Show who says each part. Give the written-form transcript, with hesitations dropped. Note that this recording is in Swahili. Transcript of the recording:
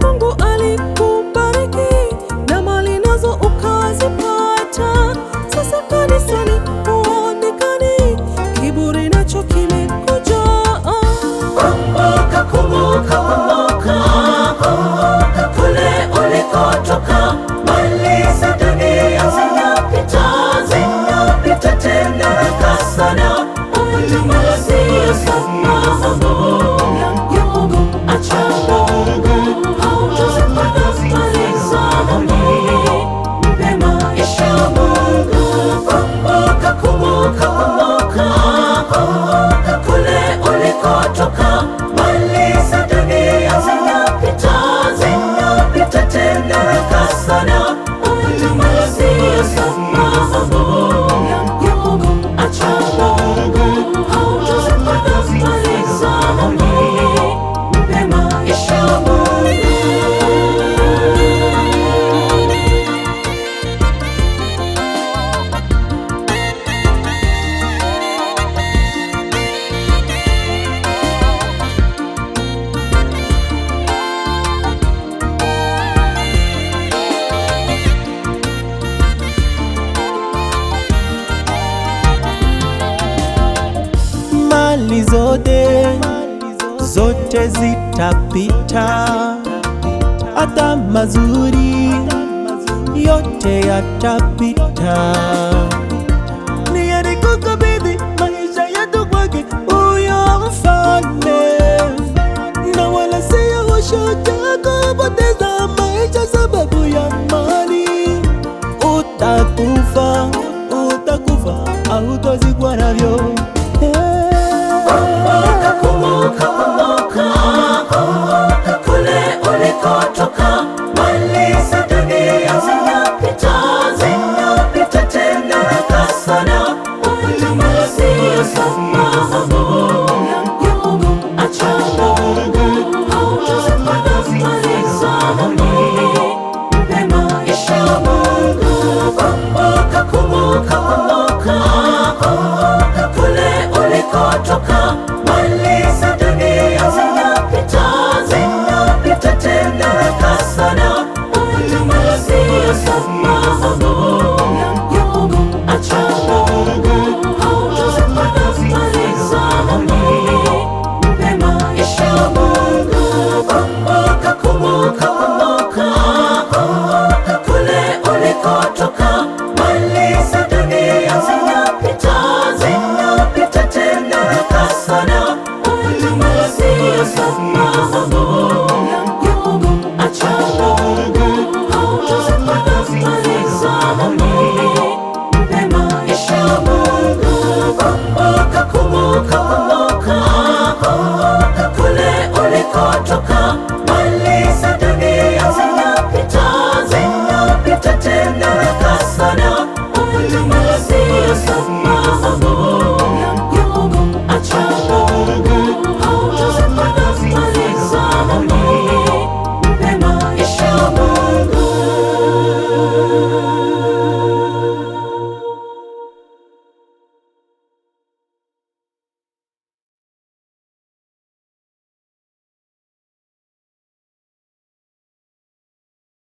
Speaker 1: Mungu alikubariki na mali nazo ukazipata. Sasa kanisani huonekani, kiburi nacho kimekuja.
Speaker 2: Kumbuka, kumbuka, kumbuka, kumbuka kule ulikotoka. Mali za dunia zinapita, zinapita tena haraka sana. Utamalizia sababu ya Mungu, acha Mungu, hautazipata mali za dunia. Mpe maisha Mungu. Kumbuka, kumbuka, kumbuka, kumbuka kule ulikotoka. Mali za dunia zinapita, zinapita tena haraka sana. Utamalizia sababu ya Mungu, acha Mungu, hautazipata mali za dunia. Mpe maisha Mungu.
Speaker 3: Mali zote zitapita, hata mazuri yote yatapita. Ni heri kukabidhi maisha yetu kwake huyo Mfalme, na wala siyo ushujaa kupoteza maisha sababu ya mali. Utakufa, utakufa, hautazikwa navyo.
Speaker 2: Kumbuka, kumbuka, kumbuka, kumbuka kule ulikotoka.